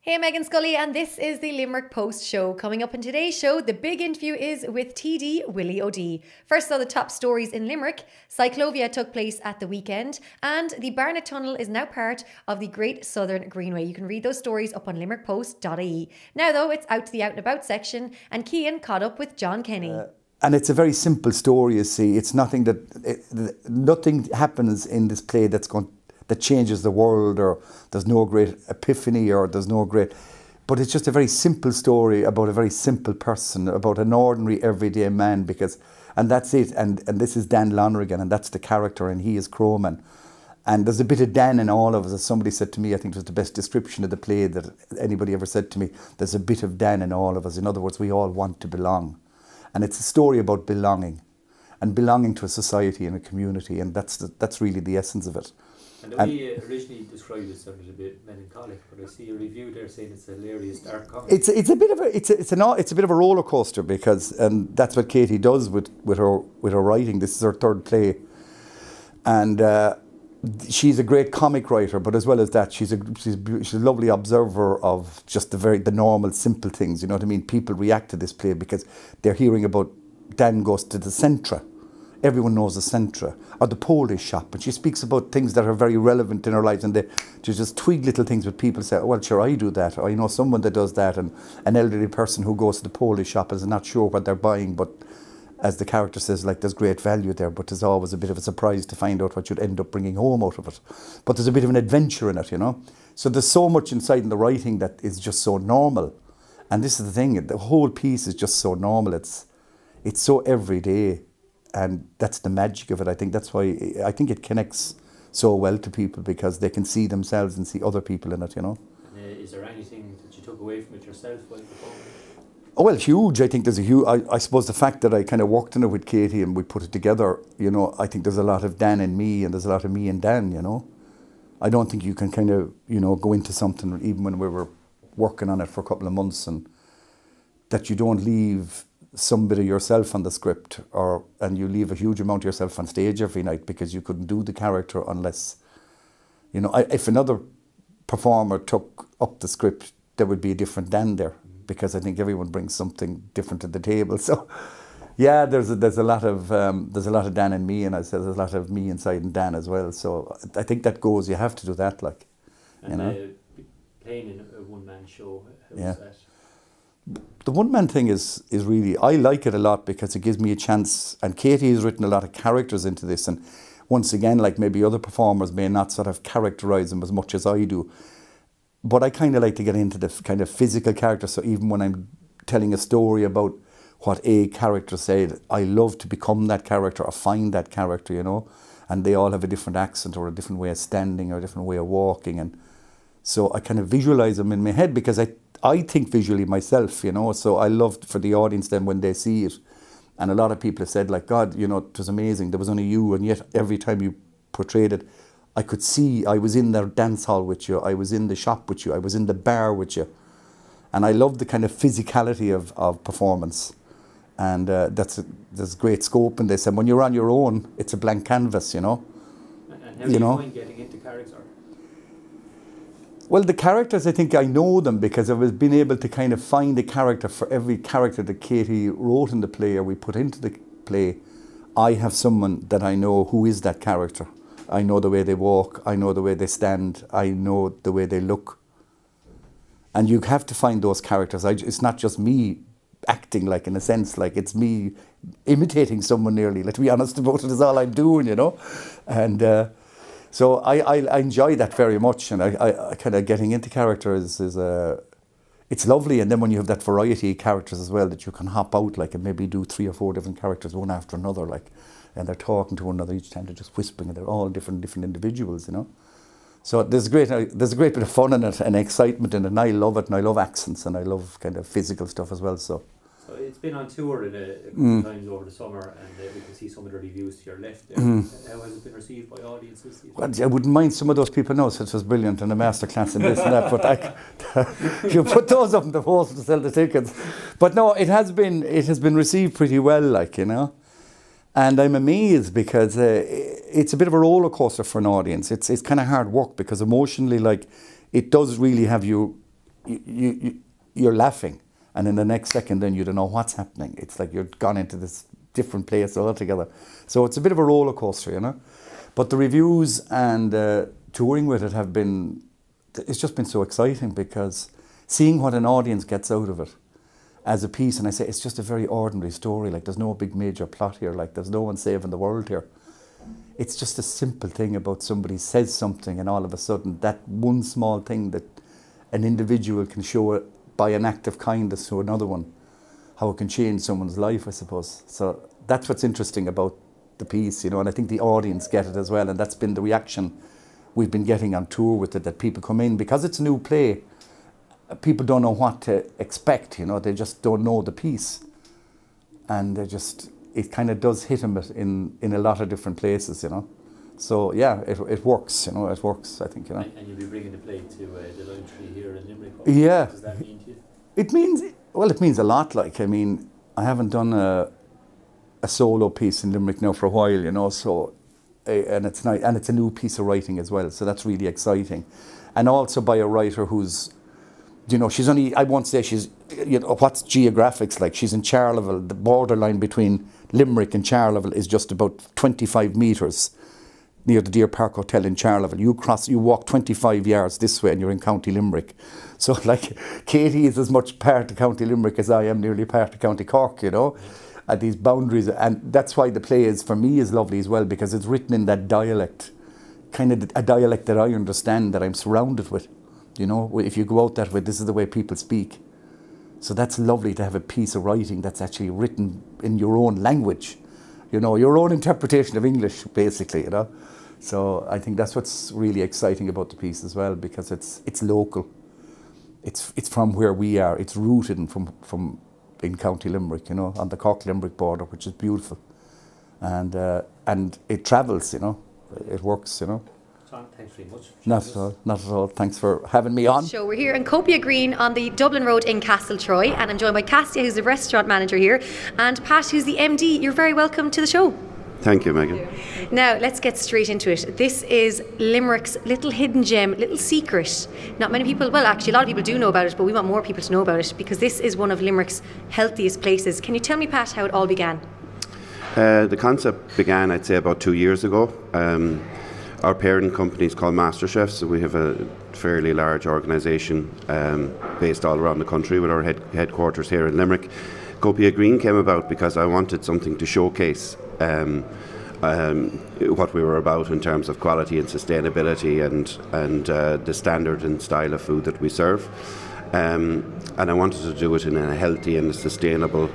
Hey, I'm Megan Scully, and this is the Limerick Post show. Coming up in today's show, the big interview is with TD Willie O'D. First of the top stories in Limerick, Cyclovia took place at the weekend, and the Barnett Tunnel is now part of the Great Southern Greenway. You can read those stories up on limerickpost.ie. Now, though, it's out to the Out and About section, and Cian caught up with John Kenny. And it's a very simple story, you see. It's nothing nothing happens in this play that changes the world, or there's no great epiphany, or there's no great... But it's just a very simple story about a very simple person, about an ordinary, everyday man, and that's it. And this is Dan Lonergan, and that's the character, and he is Crowman. And there's a bit of Dan in all of us. As somebody said to me, I think it was the best description of the play that anybody ever said to me, there's a bit of Dan in all of us. In other words, we all want to belong. And it's a story about belonging, and belonging to a society and a community, and that's really the essence of it. And the way you originally described it sounded a bit melancholic, but I see a review there saying it's a hilarious dark comedy. It's a bit of a roller coaster, because that's what Katie does with her writing. This is her third play, and she's a great comic writer. But as well as that, she's a lovely observer of just the normal, simple things. You know what I mean? People react to this play because they're hearing about Dan goes to the Centra. Everyone knows the Centra, or the Polish shop, and she speaks about things that are very relevant in her lives, and they just twig little things with people say, oh, well, sure, I do that, or I know someone that does that, and an elderly person who goes to the Polish shop is not sure what they're buying, but as the character says, like, there's great value there, but there's always a bit of a surprise to find out what you'd end up bringing home out of it. But there's a bit of an adventure in it, you know. So there's so much inside in the writing that is just so normal, and this is the thing, the whole piece is just so normal, it's so everyday. And that's the magic of it. I think that's why I think it connects so well to people, because they can see themselves and see other people in it, you know. And, is there anything that you took away from it yourself while performing? Oh, well, huge. I think there's a huge... I suppose the fact that I kind of worked on it with Katie and we put it together, you know, I think there's a lot of Dan in me, and there's a lot of me and Dan, you know. I don't think you can kind of, you know, go into something, even when we were working on it for a couple of months, and that you don't leave some bit of yourself on the script, and you leave a huge amount of yourself on stage every night, because you couldn't do the character unless, you know, if another performer took up the script, there would be a different Dan there, because I think everyone brings something different to the table. So, yeah, there's a lot of Dan in me, and I said there's a lot of me inside in Dan as well. So I think that goes. You have to do that, like, and, you know. Playing in a one-man show, how yeah. was that? The one-man thing is really, I like it a lot, because it gives me a chance, and Katie has written a lot of characters into this, and once again, like maybe other performers may not sort of characterise them as much as I do, but I kind of like to get into the kind of physical character. So even when I'm telling a story about what a character said, I love to become that character or find that character, you know, and they all have a different accent or a different way of standing or a different way of walking, and so I kind of visualise them in my head, because I think visually myself, you know, so I love for the audience then when they see it. And a lot of people have said, like, God, you know, it was amazing, there was only you, and yet every time you portrayed it, I could see I was in the dance hall with you, I was in the shop with you, I was in the bar with you. And I love the kind of physicality of performance. And there's great scope in this. And when you're on your own, it's a blank canvas, you know. And how do you find getting into character? Well, the characters, I think I know them, because I've been able to kind of find a character for every character that Katie wrote in the play or we put into the play. I have someone that I know who is that character. I know the way they walk, I know the way they stand, I know the way they look. And you have to find those characters. It's not just me acting, like, in a sense, like it's me imitating someone nearly. Let's be honest about it, is all I'm doing, you know. And so I enjoy that very much, and I kind of getting into characters it's lovely. And then when you have that variety of characters as well, that you can hop out, like, and maybe do 3 or 4 different characters one after another, like, and they're talking to one another each time, they're just whispering, and they're all different individuals, you know. So there's a great bit of fun in it and excitement in it, and I love it, and I love accents, and I love kind of physical stuff as well. So it's been on tour in a couple of times over the summer, and we can see some of the reviews to your left there. How has it been received by audiences? Well, I wouldn't mind some of those people now, so it was brilliant, and a masterclass in this and that, but you put those up in the post to sell the tickets. But no, it has been received pretty well, like, you know. And I'm amazed, because it's a bit of a roller coaster for an audience. It's kind of hard work, because emotionally, like, it does really have you you're laughing, and in the next second then you don't know what's happening. It's like you're gone into this different place altogether. So it's a bit of a roller coaster, you know. But the reviews and touring with it have been, it's just been so exciting, because seeing what an audience gets out of it as a piece, and I say it's just a very ordinary story, like there's no big major plot here, like there's no one saving the world here. It's just a simple thing about somebody says something, and all of a sudden that one small thing that an individual can show by an act of kindness to another one, how it can change someone's life, I suppose. So that's what's interesting about the piece, you know, and I think the audience get it as well, and that's been the reaction we've been getting on tour with it, that people come in, because it's a new play, people don't know what to expect, you know, they just don't know the piece, and they just, it kind of does hit them in a lot of different places, you know. So yeah, it works, you know, it works, I think, you know. And you'll be bringing the play to the Lime Tree here in Limerick. Yeah. What does that mean to you? It means, well, it means a lot, like, I mean, I haven't done a solo piece in Limerick now for a while, you know, so, and it's nice, and it's a new piece of writing as well, so that's really exciting. And also by a writer who's, you know, she's only, I won't say she's, you know, what's geographics like? She's in Charleville. The borderline between Limerick and Charleville is just about 25 metres near the Deer Park Hotel in Charleville. You walk 25 yards this way and you're in County Limerick. So like, Katie is as much part of County Limerick as I am nearly part of County Cork, you know, at these boundaries. And that's why the play is, for me, is lovely as well, because it's written in that dialect, kind of a dialect that I understand, that I'm surrounded with. You know, if you go out that way, this is the way people speak. So that's lovely to have a piece of writing that's actually written in your own language. You know, your own interpretation of English, basically, you know. So I think that's what's really exciting about the piece as well, because it's local. It's from where we are. It's rooted in County Limerick, you know, on the Cork-Limerick border, which is beautiful. And it travels, you know. It works, you know. Thanks very much. Not at all, not at all. Thanks for having me on. So we're here in Copia Green on the Dublin Road in Castletroy, and I'm joined by Cassia, who's the restaurant manager here, and Pat, who's the MD. You're very welcome to the show. Thank you, Megan. Now, let's get straight into it. This is Limerick's little hidden gem, little secret. Not many people, well, actually, a lot of people do know about it, but we want more people to know about it, because this is one of Limerick's healthiest places. Can you tell me, Pat, how it all began? The concept began, I'd say, about 2 years ago. Our parent company is called MasterChef, so we have a fairly large organisation based all around the country, with our headquarters here in Limerick. Copia Green came about because I wanted something to showcase what we were about in terms of quality and sustainability, and the standard and style of food that we serve. And I wanted to do it in a healthy and a sustainable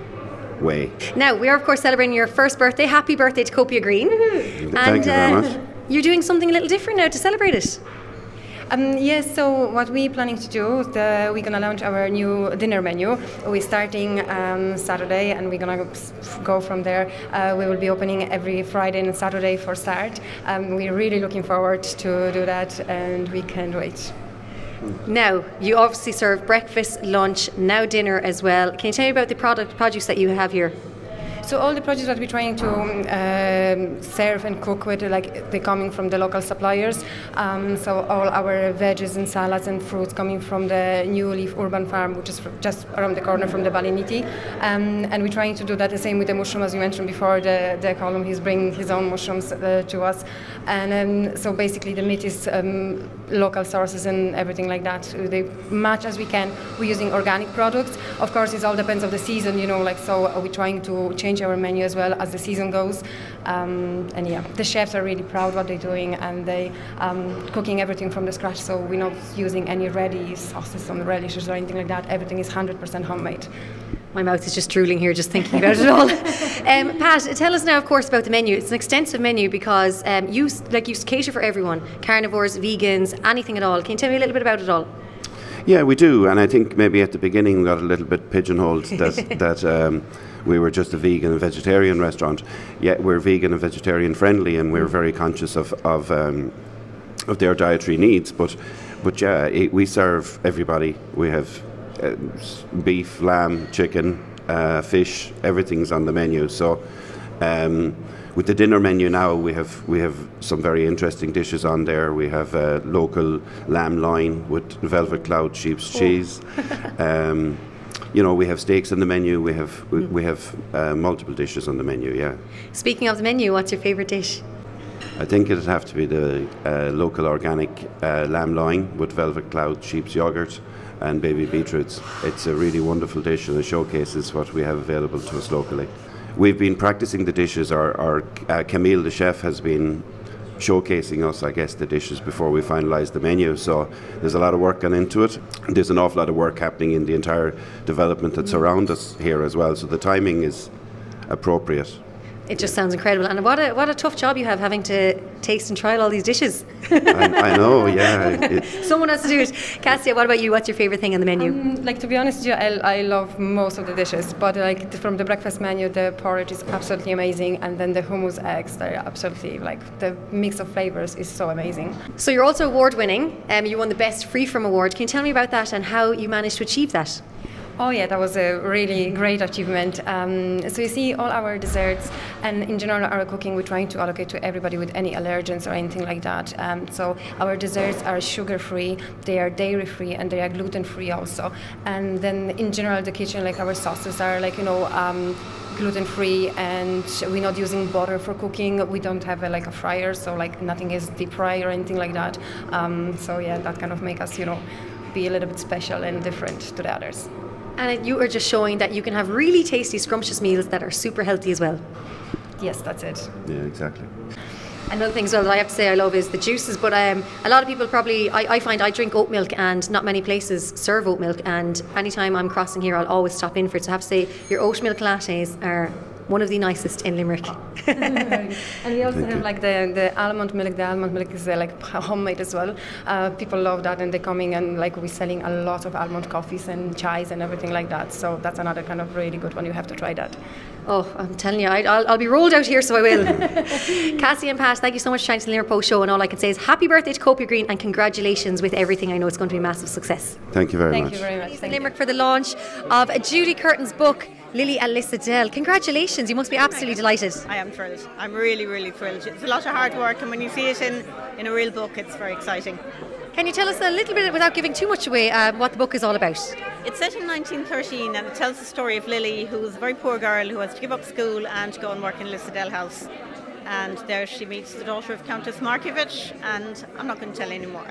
way. Now, we are, of course, celebrating your first birthday. Happy birthday to Copia Green. Thank you very much. You're doing something a little different now to celebrate it. Yes, so what we're planning to do is we're going to launch our new dinner menu. We're starting Saturday, and we're going to go from there. We will be opening every Friday and Saturday for start. We're really looking forward to do that, and we can't wait. Now, you obviously serve breakfast, lunch, now dinner as well. Can you tell me about the produce that you have here? So all the produce that we're trying to serve and cook with, like, they're coming from the local suppliers. So all our veggies and salads and fruits coming from the New Leaf Urban Farm, which is just around the corner from the Baliniti. And we're trying to do that the same with the mushroom, as you mentioned before. The column, he's bringing his own mushrooms to us. And so basically the meat is local sources and everything like that. They much as we can. We're using organic products. Of course, it all depends on the season, you know, like, so we're trying to change our menu as well as the season goes. And yeah, the chefs are really proud what they're doing, and they cooking everything from the scratch, so we're not using any ready sauces on the relishes or anything like that. Everything is 100% homemade. My mouth is just drooling here just thinking about it all. Pat, tell us now, of course, about the menu. It's an extensive menu, because you cater for everyone: carnivores, vegans, anything at all. Can you tell me a little bit about it all? Yeah, we do, and I think maybe at the beginning we got a little bit pigeonholed that we were just a vegan and vegetarian restaurant. Yet we're vegan and vegetarian friendly, and we're very conscious of their dietary needs. But yeah, we serve everybody. We have beef, lamb, chicken, fish. Everything's on the menu. So With the dinner menu now, we have some very interesting dishes on there. We have local lamb loin with velvet cloud sheep's cheese. We have steaks on the menu. We have multiple dishes on the menu. Yeah. Speaking of the menu, what's your favourite dish? I think it'd have to be the local organic lamb loin with velvet cloud sheep's yogurt and baby beetroots. It's a really wonderful dish, and it showcases what we have available to us locally. We've been practicing the dishes. Our Camille, the chef, has been showcasing us, I guess, the dishes before we finalise the menu. So there's a lot of work gone into it. There's an awful lot of work happening in the entire development that's around us here as well. So the timing is appropriate. It just sounds incredible. And what a tough job you have, having to taste and trial all these dishes. I know, yeah. Someone has to do it. Cassia, what about you? What's your favourite thing on the menu? To be honest with you, I love most of the dishes, but from the breakfast menu, the porridge is absolutely amazing, and then the hummus eggs, they're absolutely, the mix of flavours is so amazing. So you're also award winning. You won the Best Free From Award. Can you tell me about that and how you managed to achieve that? Oh yeah, that was a really great achievement. So you see all our desserts and in general our cooking, we're trying to allocate to everybody with any allergens or anything like that. So our desserts are sugar-free, they are dairy-free, and they are gluten-free also. And then in general the kitchen, our sauces are gluten-free, and we're not using butter for cooking. We don't have a fryer, so nothing is deep fried or anything like that. So yeah, that kind of make us be a little bit special and different to the others. And you are just showing that you can have really tasty, scrumptious meals that are super healthy as well. Yes, that's it. Yeah, exactly. Another thing as well that I have to say I love is the juices, but a lot of people probably, I find I drink oat milk and not many places serve oat milk, and anytime I'm crossing here I'll always stop in for it. So I have to say your oat milk lattes are one of the nicest in Limerick. And we also have the almond milk. The almond milk is homemade as well. People love that, and they're coming and we're selling a lot of almond coffees and chais and everything like that. So that's another kind of really good one. You have to try that. Oh, I'm telling you, I'll be rolled out here, so I will. Cassie and Pat, thank you so much for chatting to the Limerick Post Show, and all I can say is happy birthday to Copia Green and congratulations with everything. I know it's going to be a massive success. Thank you very much. Thank you very much. Thank Limerick for the launch of Judy Curtin's book, Lily and Lissadell. Congratulations, you must be absolutely delighted. I am thrilled. I'm really, really thrilled. It's a lot of hard work, and when you see it in a real book, it's very exciting. Can you tell us a little bit, without giving too much away, what the book is all about? It's set in 1913, and it tells the story of Lily, who was a very poor girl who has to give up school and to go and work in Lissadell House. And there she meets the daughter of Countess Markievicz, and I'm not going to tell any more.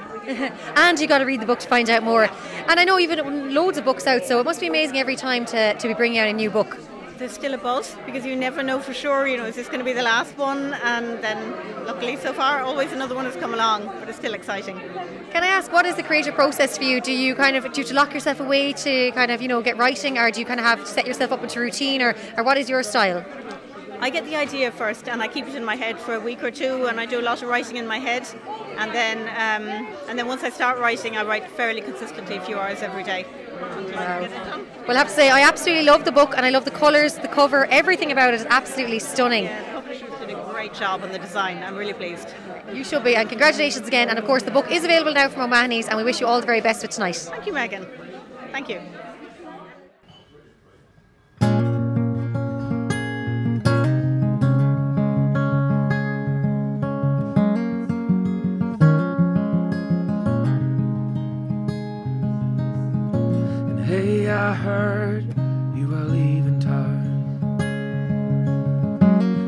And you got to read the book to find out more. And I know you've loads of books out, so it must be amazing every time to be bringing out a new book. There's still a buzz, because you never know for sure, is this going to be the last one? And then luckily so far always another one has come along, but it's still exciting. Can I ask, what is the creative process for you? Do you have to lock yourself away to get writing, or do you have to set yourself up into a routine, or what is your style? I get the idea first and I keep it in my head for a week or two, and I do a lot of writing in my head, and then once I start writing, I write fairly consistently a few hours every day. Wow. Well, I have to say I absolutely love the book, and I love the colours, the cover, everything about it is absolutely stunning. Yeah, the publishers did a great job on the design. I'm really pleased. You should be, and congratulations again. And of course the book is available now from O'Mahony's, and we wish you all the very best for tonight. Thank you, Megan. Thank you. Hey, I heard you were leaving town.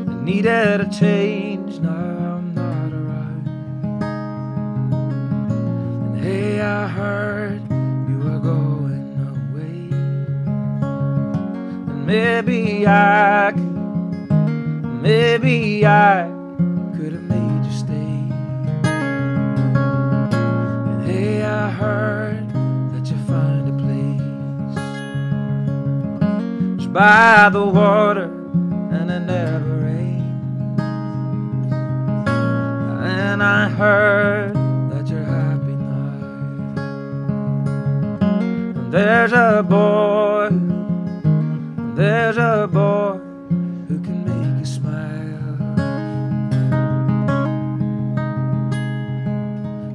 I needed a change, now I'm not around. And hey, I heard you were going away. And maybe I could have made you stay. And hey, I heard that you find a place by the water, and it never rains. And I heard that you're happy now. And there's a boy who can make you smile.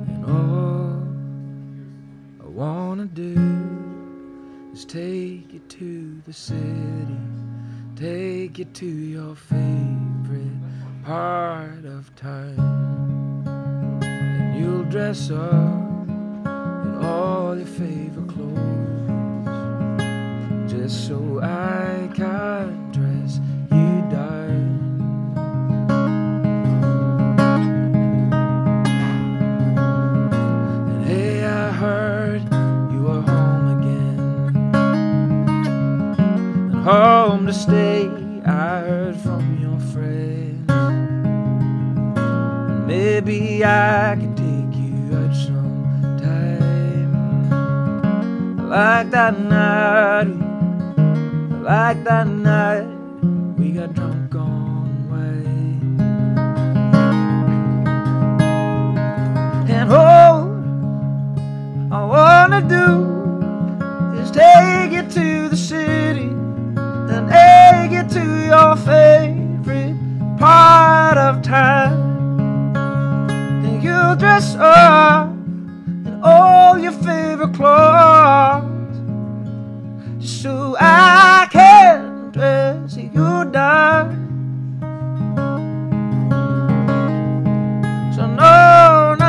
And all I wanna do is take you to the city, take you to your favorite part of time, and you'll dress up in all your favorite clothes, just so I can dress you down. And hey, I heard you were home again, and home to stay. I heard from your friends, and maybe I could take you out sometime. I like that night, I like that night we got drunk on wine. And all I wanna do is take you to the city and take you to your favorite part of town, and you'll dress up in all your favorite clothes, just so I can dress you down. So no, no.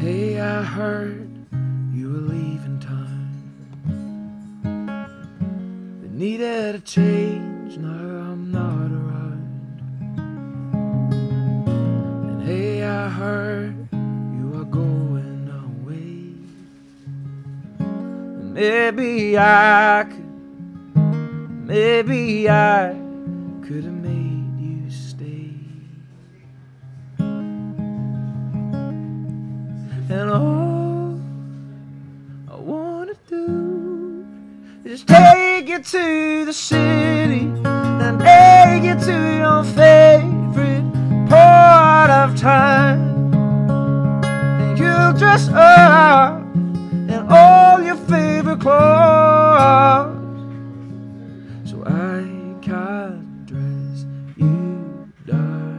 Hey, I heard you were leaving town. They needed a change, now I'm not around. And hey, I heard you are going away. And maybe I could have made you stay. And all I wanna do is take you to the city and take you to your favorite part of town, and you'll dress up in all your favorite clothes, so I can dress you down.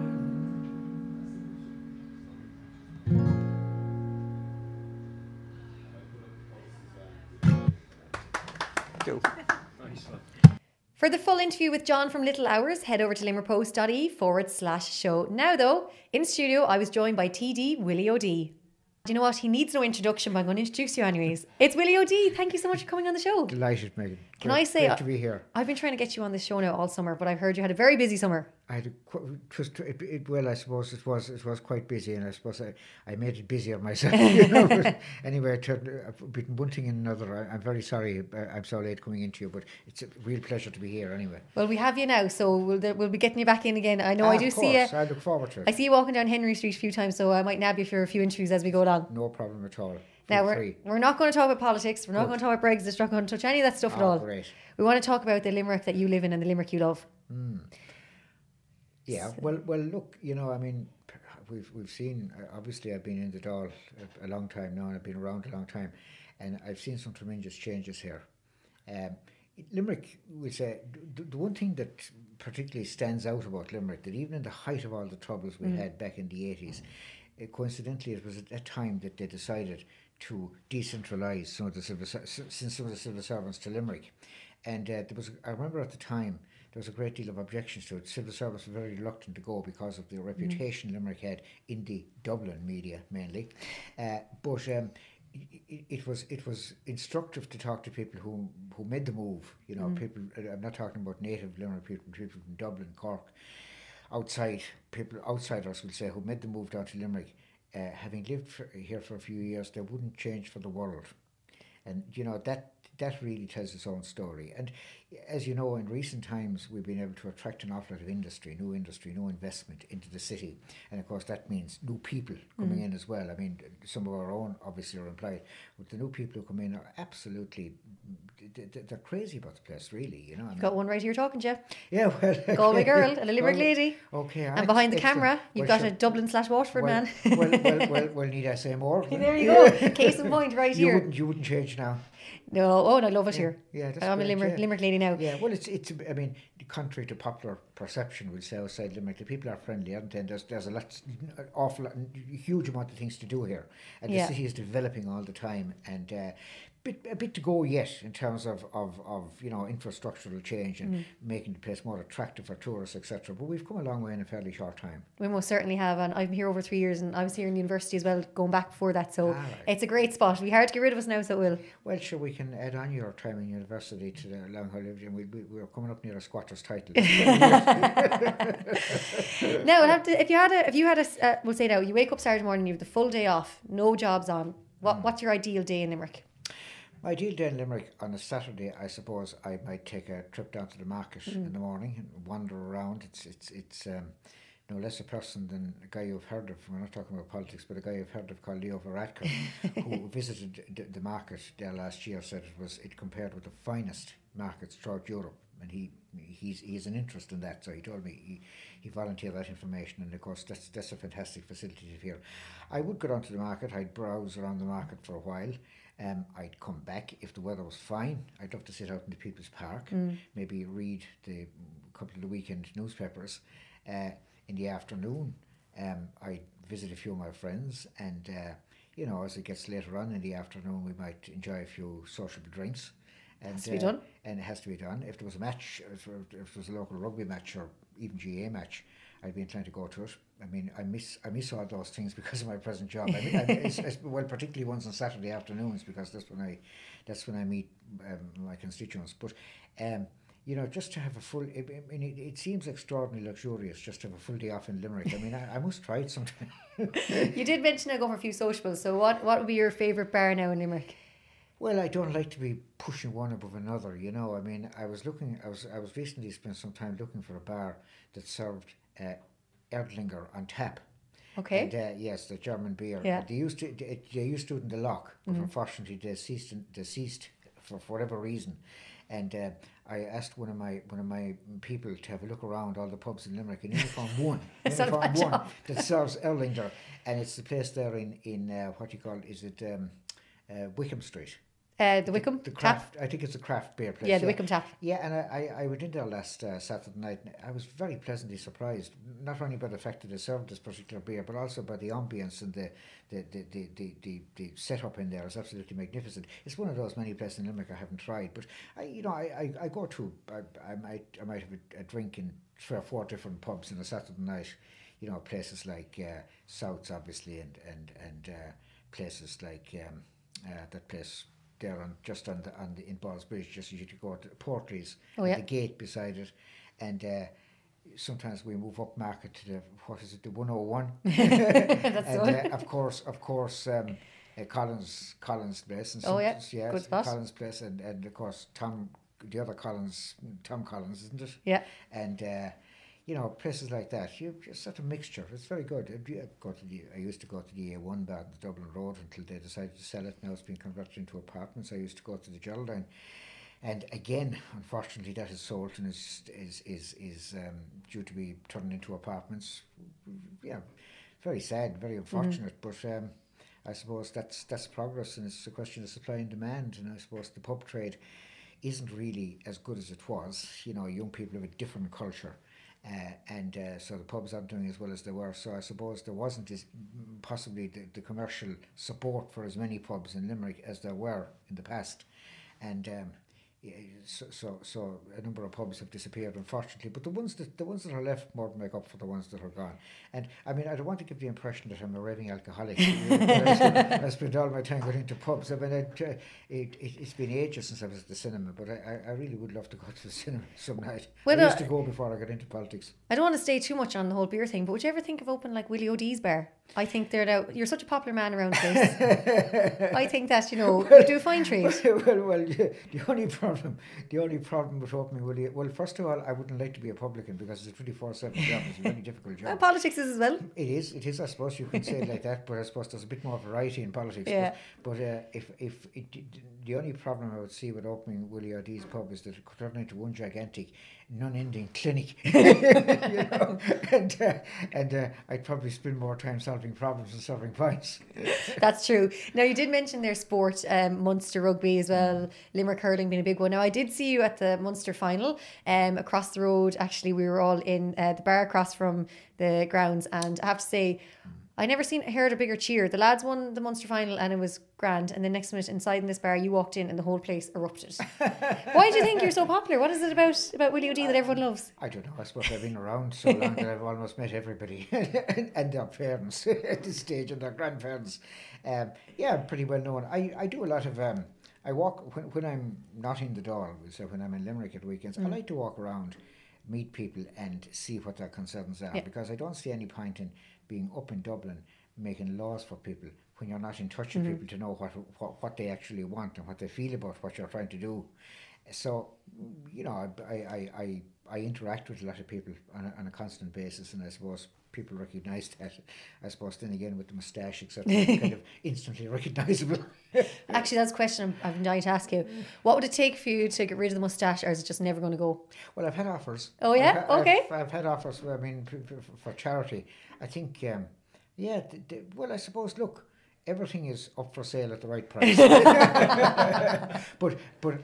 For the full interview with John from Little Hours, head over to limerickpost.ie/show. Now though, in studio I was joined by TD Willie O'D. Do you know what? He needs no introduction, but I'm going to introduce you anyways. It's Willie O'D. Thank you so much for coming on the show. Delighted, Megan. Can I say, great to be here. I've been trying to get you on this show now all summer, but I've heard you had a very busy summer. I had well, I suppose it was quite busy, and I suppose I made it busier myself. You know? But anyway, between one thing and another, I'm very sorry I'm so late coming into you, but it's a real pleasure to be here anyway. Well, we have you now, so we'll be getting you back in again. I know I do see you. I look forward to it. I see you walking down Henry Street a few times, so I might nab you for a few interviews as we go along. No problem at all. Now, we're not going to talk about politics. We're not going to talk about Brexit. We're not going to touch any of that stuff at all. Great. We want to talk about the Limerick that you live in and the Limerick you love. Yeah, well, look, you know, I mean, we've seen, obviously I've been in the Dáil a long time now, and I've been around a long time, and I've seen some tremendous changes here. Limerick, we say, the one thing that particularly stands out about Limerick, that even in the height of all the troubles we had back in the 80s, coincidentally it was at that time that they decided to decentralise some of the civil servants to Limerick. And I remember at the time, there was a great deal of objections to it. Civil servants were very reluctant to go because of the reputation Limerick had in the Dublin media mainly. But it was instructive to talk to people who made the move. You know, people. I'm not talking about native Limerick people from Dublin, Cork, outsiders will say, who made the move down to Limerick. Having lived here for a few years, they wouldn't change for the world. And you know that that really tells its own story. And as you know, in recent times, we've been able to attract an awful lot of industry, new investment into the city. And of course, that means new people coming in as well. I mean, some of our own obviously are employed, but the new people who come in are absolutely, they're crazy about the place, really. You know, You've got one right here talking to you. Yeah, well, Galway girl and a Limerick lady. Okay, and behind the excellent. camera, you've got a Dublin/Waterford man. well, need I say more? There you go. Case in point, right here. You wouldn't change now. No, oh, and I love it here. Yeah, that's I'm great, a Limerick lady now. Yeah, well, it's. I mean, contrary to popular perception, we'll say outside Limerick, the people are friendly, aren't they? And there's a huge amount of things to do here, and the city is developing all the time, and a bit to go yet in terms of infrastructural change and making the place more attractive for tourists, etc. But we've come a long way in a fairly short time. We most certainly have, and I'm here over 3 years, and I was here in university as well, going back before that. So it's a great spot. It'll be hard to get rid of us now, so it will. Well, sure, we can add on your time in university to the long holiday, and we're coming up near a squatter's title. Now, if you had a we'll say now, you wake up Saturday morning, you have the full day off, no jobs on. What's your ideal day in Limerick? My ideal day in Limerick, on a Saturday, I suppose I might take a trip down to the market in the morning and wander around. It's no less a person than a guy you've heard of. We're not talking about politics, but a guy you've heard of called Leo Varadkar, who visited the market there last year, said it compared with the finest markets throughout Europe, and he's an interest in that. So he told me he volunteered that information, and of course that's a fantastic facility to hear. I would go down to the market. I'd browse around the market for a while. I'd come back if the weather was fine. I'd love to sit out in the People's Park, maybe read the couple of the weekend newspapers. In the afternoon, I'd visit a few of my friends, and as it gets later on in the afternoon, we might enjoy a few sociable drinks. And, has to be done. And it has to be done. If there was a match, if there was a local rugby match or even GA match, I'd be inclined to go to it. I mean, I miss all those things because of my present job. I mean, particularly ones on Saturday afternoons, because that's when I meet my constituents. But just to have a full. I mean, it seems extraordinarily luxurious just to have a full day off in Limerick. I mean, I must try it sometime. You did mention I go for a few sociables. So what would be your favourite bar now in Limerick? Well, I don't like to be pushing one above another. You know, I mean, I was recently spent some time looking for a bar that served Erdlinger on tap. Okay. And, yes, the German beer. Yeah. They used to in the Loch, but unfortunately they ceased for whatever reason. And I asked one of my people to have a look around all the pubs in Limerick, and he found one that serves Erlinger, and it's the place there in what you call, is it Wickham Street? The Wickham Tap? I think it's a craft beer place. Yeah, the Wickham Tap. Yeah, and I went in there last Saturday night, and I was very pleasantly surprised, not only by the fact that they served this particular beer, but also by the ambience and the setup in there is absolutely magnificent. It's one of those many places in Limerick I haven't tried, but I go to, I might have a drink in 3 or 4 different pubs on a Saturday night. You know, places like Souths, obviously, and places like that place there in Ballsbridge, just as you go to Portlays, the gate beside it, and sometimes we move up market to the 101. That's and of course, Collins Place, and good spot. Collins Place, and of course the other Collins, Tom Collins, isn't it? Yeah. And places like that, you just sort of mixture. It's very good. I used to go to the A1 bar on the Dublin Road until they decided to sell it. Now it's been converted into apartments. I used to go to the Geraldine, and again, unfortunately, that is sold and is due to be turned into apartments. Yeah, very sad, very unfortunate. But I suppose that's progress, and it's a question of supply and demand. And I suppose the pub trade isn't really as good as it was. You know, young people have a different culture. So the pubs aren't doing as well as they were. So I suppose there wasn't possibly the commercial support for as many pubs in Limerick as there were in the past. And so a number of pubs have disappeared, unfortunately. But the ones that are left more than make up for the ones that are gone. And I mean, I don't want to give the impression that I'm a raving alcoholic. I spend all my time going into pubs. I mean, it's been ages since I was at the cinema, but I really would love to go to the cinema some night. Well, I used to go before I got into politics. I don't want to stay too much on the whole beer thing, but would you ever think of opening like Willie O'Dee's bar? I think they're now. You're such a popular man around the place. I think that you do a fine trade. Well, yeah, the only problem with opening Willie. Well, first of all, I wouldn't like to be a publican because it's a 24/7 job. It's a very difficult job. And politics is as well. It is. It is. I suppose you can say it like that, but I suppose there's a bit more variety in politics. Yeah. But the only problem I would see with opening Willie O'Dee's pub is that it could turn into one gigantic, non-ending clinic. And I'd probably spend more time solving problems than solving fights. That's true. Now, you did mention their sport, Munster rugby as well, Limerick hurling being a big one. Now, I did see you at the Munster final across the road. Actually, we were all in the bar across from the grounds, and I have to say, I never heard a bigger cheer. The lads won the Munster final and it was grand, and the next minute inside in this bar you walked in and the whole place erupted. Why do you think you're so popular? What is it about Willie O'Dea that everyone loves? I don't know. I suppose I've been around so long that I've almost met everybody and their parents at this stage, and their grandparents. Yeah, I'm pretty well known. I do a lot of I walk when I'm not in the Dáil, so when I'm in Limerick at weekends. I like to walk around, meet people and see what their concerns are, because I don't see any point in being up in Dublin making laws for people when you're not in touch with people to know what they actually want and what they feel about what you're trying to do. So, I interact with a lot of people on a constant basis, and I suppose people recognise that. I suppose then again with the moustache, etc., kind of instantly recognisable. Actually, that's a question I've been dying to ask you. What would it take for you to get rid of the moustache, or is it just never going to go? Well, I've had offers. Oh yeah? Okay. I've had offers, I mean, for charity. I think, well, I suppose, look, everything is up for sale at the right price. but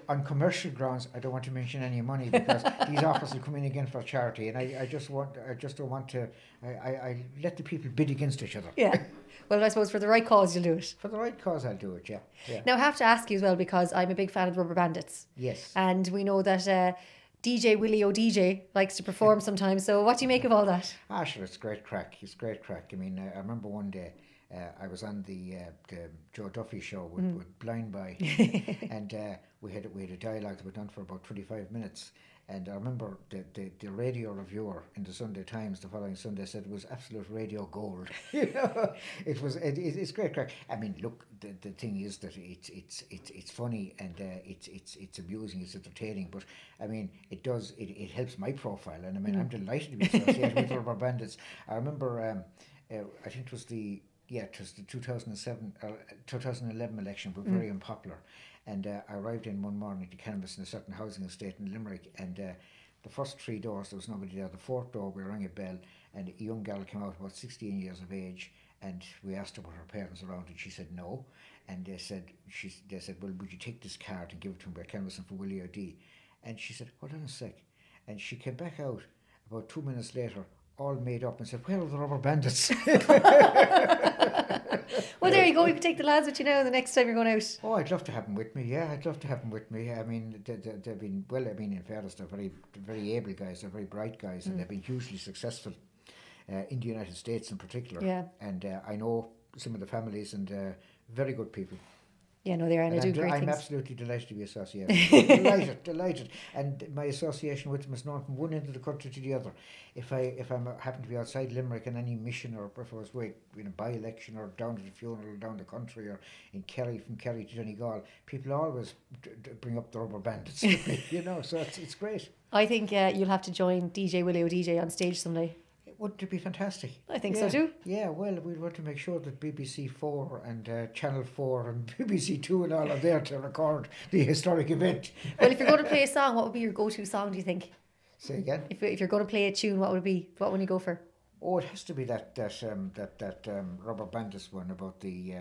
on commercial grounds, I don't want to mention any money because these offers will come in again for charity, and I just don't want to. I let the people bid against each other. Yeah. Well, I suppose for the right cause you'll do it. For the right cause, I'll do it. Yeah. Now I have to ask you as well, because I'm a big fan of Rubber Bandits. Yes. And we know that DJ Willie O'Dea likes to perform sometimes. So what do you make of all that? Ah, sure, it's great crack. It's great crack. I mean, I remember one day. I was on the Joe Duffy show with Blind Boy, and we had a dialogue that went on for about 25 minutes. And I remember the radio reviewer in the Sunday Times the following Sunday said it was absolute radio gold. It's great crack. I mean, look, the thing is that it's funny and it's amusing, it's entertaining. But I mean, it helps my profile, and I mean, I'm delighted to be associated with Rubber Bandits. I remember, I think it was the 2011 election, but very unpopular. And I arrived in one morning to canvass in a certain housing estate in Limerick, and the first 3 doors, there was nobody there. The 4th door, we rang a bell, and a young girl came out, about 16 years of age, and we asked her what her parents around, and she said no. And they said, well, would you take this card and give it to him by canvassing for Willie O'Dea? And she said, hold on a sec. And she came back out about 2 minutes later, all made up, and said, where are the Rubber Bandits? Well, there you go. You can take the lads with you now the next time you're going out. Oh, I'd love to have them with me. Yeah, I'd love to have them with me. I mean, they've been, well, I mean, in fairness, they're very, very able guys. They're very bright guys, and they've been hugely successful in the United States in particular. Yeah. And I know some of the families, and very good people. Yeah, no, they are, and they do great things. I'm absolutely delighted to be associated. delighted. And my association with them is known from one end of the country to the other. If I happen to be outside Limerick in any mission, or if I was away in a by-election, or down to the funeral down the country, or in Kerry, from Kerry to Donegal, people always bring up the Rubber Bandits. So it's great. I think you'll have to join DJ Willie O'Dea on stage someday. Wouldn't it be fantastic? I think so too. Yeah, well, we'd want to make sure that BBC 4 and Channel 4 and BBC 2 and all are there to record the historic event. Well, if you're going to play a song, what would be your go-to song, do you think? Say again? If you're going to play a tune, what would it be? What would you go for? Oh, it has to be that Rubber Bandits one about the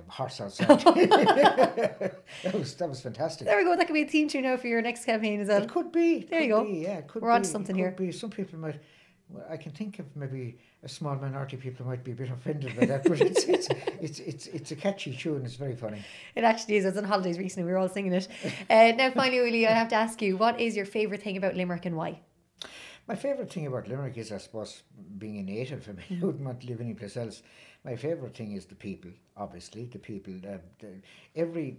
horse outside. that was fantastic. There we go. That could be a theme tune now for your next campaign as well. It could be. There you go. Yeah, it could be. We're on to something here. Some people might. Well, I can think of maybe a small minority of people who might be a bit offended by that, but it's a catchy tune. It's very funny. It actually is. I was on holidays recently. We were all singing it. Now, finally, Willie, I have to ask you, what is your favourite thing about Limerick and why? My favourite thing about Limerick is, I suppose, being a native. I mean, I wouldn't want to live anyplace else. My favourite thing is the people, obviously. The people. Every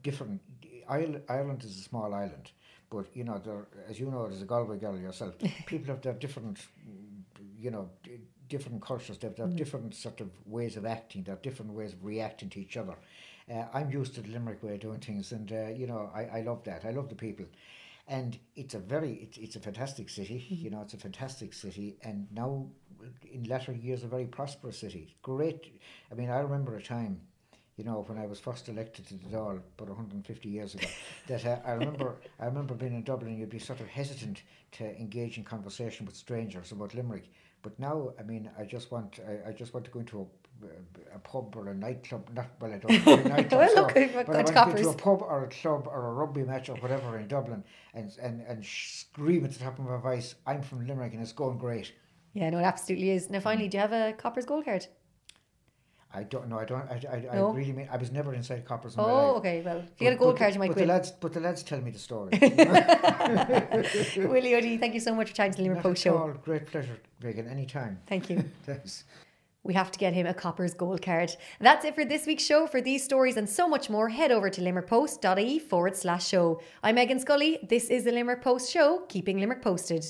different... Ireland is a small island. But, as you know, as a Galway girl yourself, people have their different, different cultures, they have different sort of ways of acting, they have different ways of reacting to each other. I'm used to the Limerick way of doing things, and I love that. I love the people, and it's a fantastic city. It's a fantastic city, and now in latter years a very prosperous city. Great. I mean, I remember a time, when I was first elected to the Dáil about 150 years ago, that I remember being in Dublin, you'd be sort of hesitant to engage in conversation with strangers about Limerick. But now, I mean, I just want to go into a pub or a nightclub. I don't go to a nightclub. Well, look, but I went into a pub or a club or a rugby match or whatever in Dublin and scream at the top of my voice, I'm from Limerick and it's going great. Yeah, no, it absolutely is. Now, finally, do you have a Coppers Gold card? I don't know. I No? really mean, I was never inside Coppers in my life. Oh, okay. Well, if you get a gold card, you might win. But the lads tell me the story. Willie O'D, thank you so much for chatting to the Limerick Post Show. Great pleasure, Megan. Anytime. Thank you. Thanks. We have to get him a Coppers Gold card. That's it for this week's show. For these stories and so much more, head over to limerickpost.ie/show. I'm Megan Scully. This is the Limerick Post Show, keeping Limerick posted.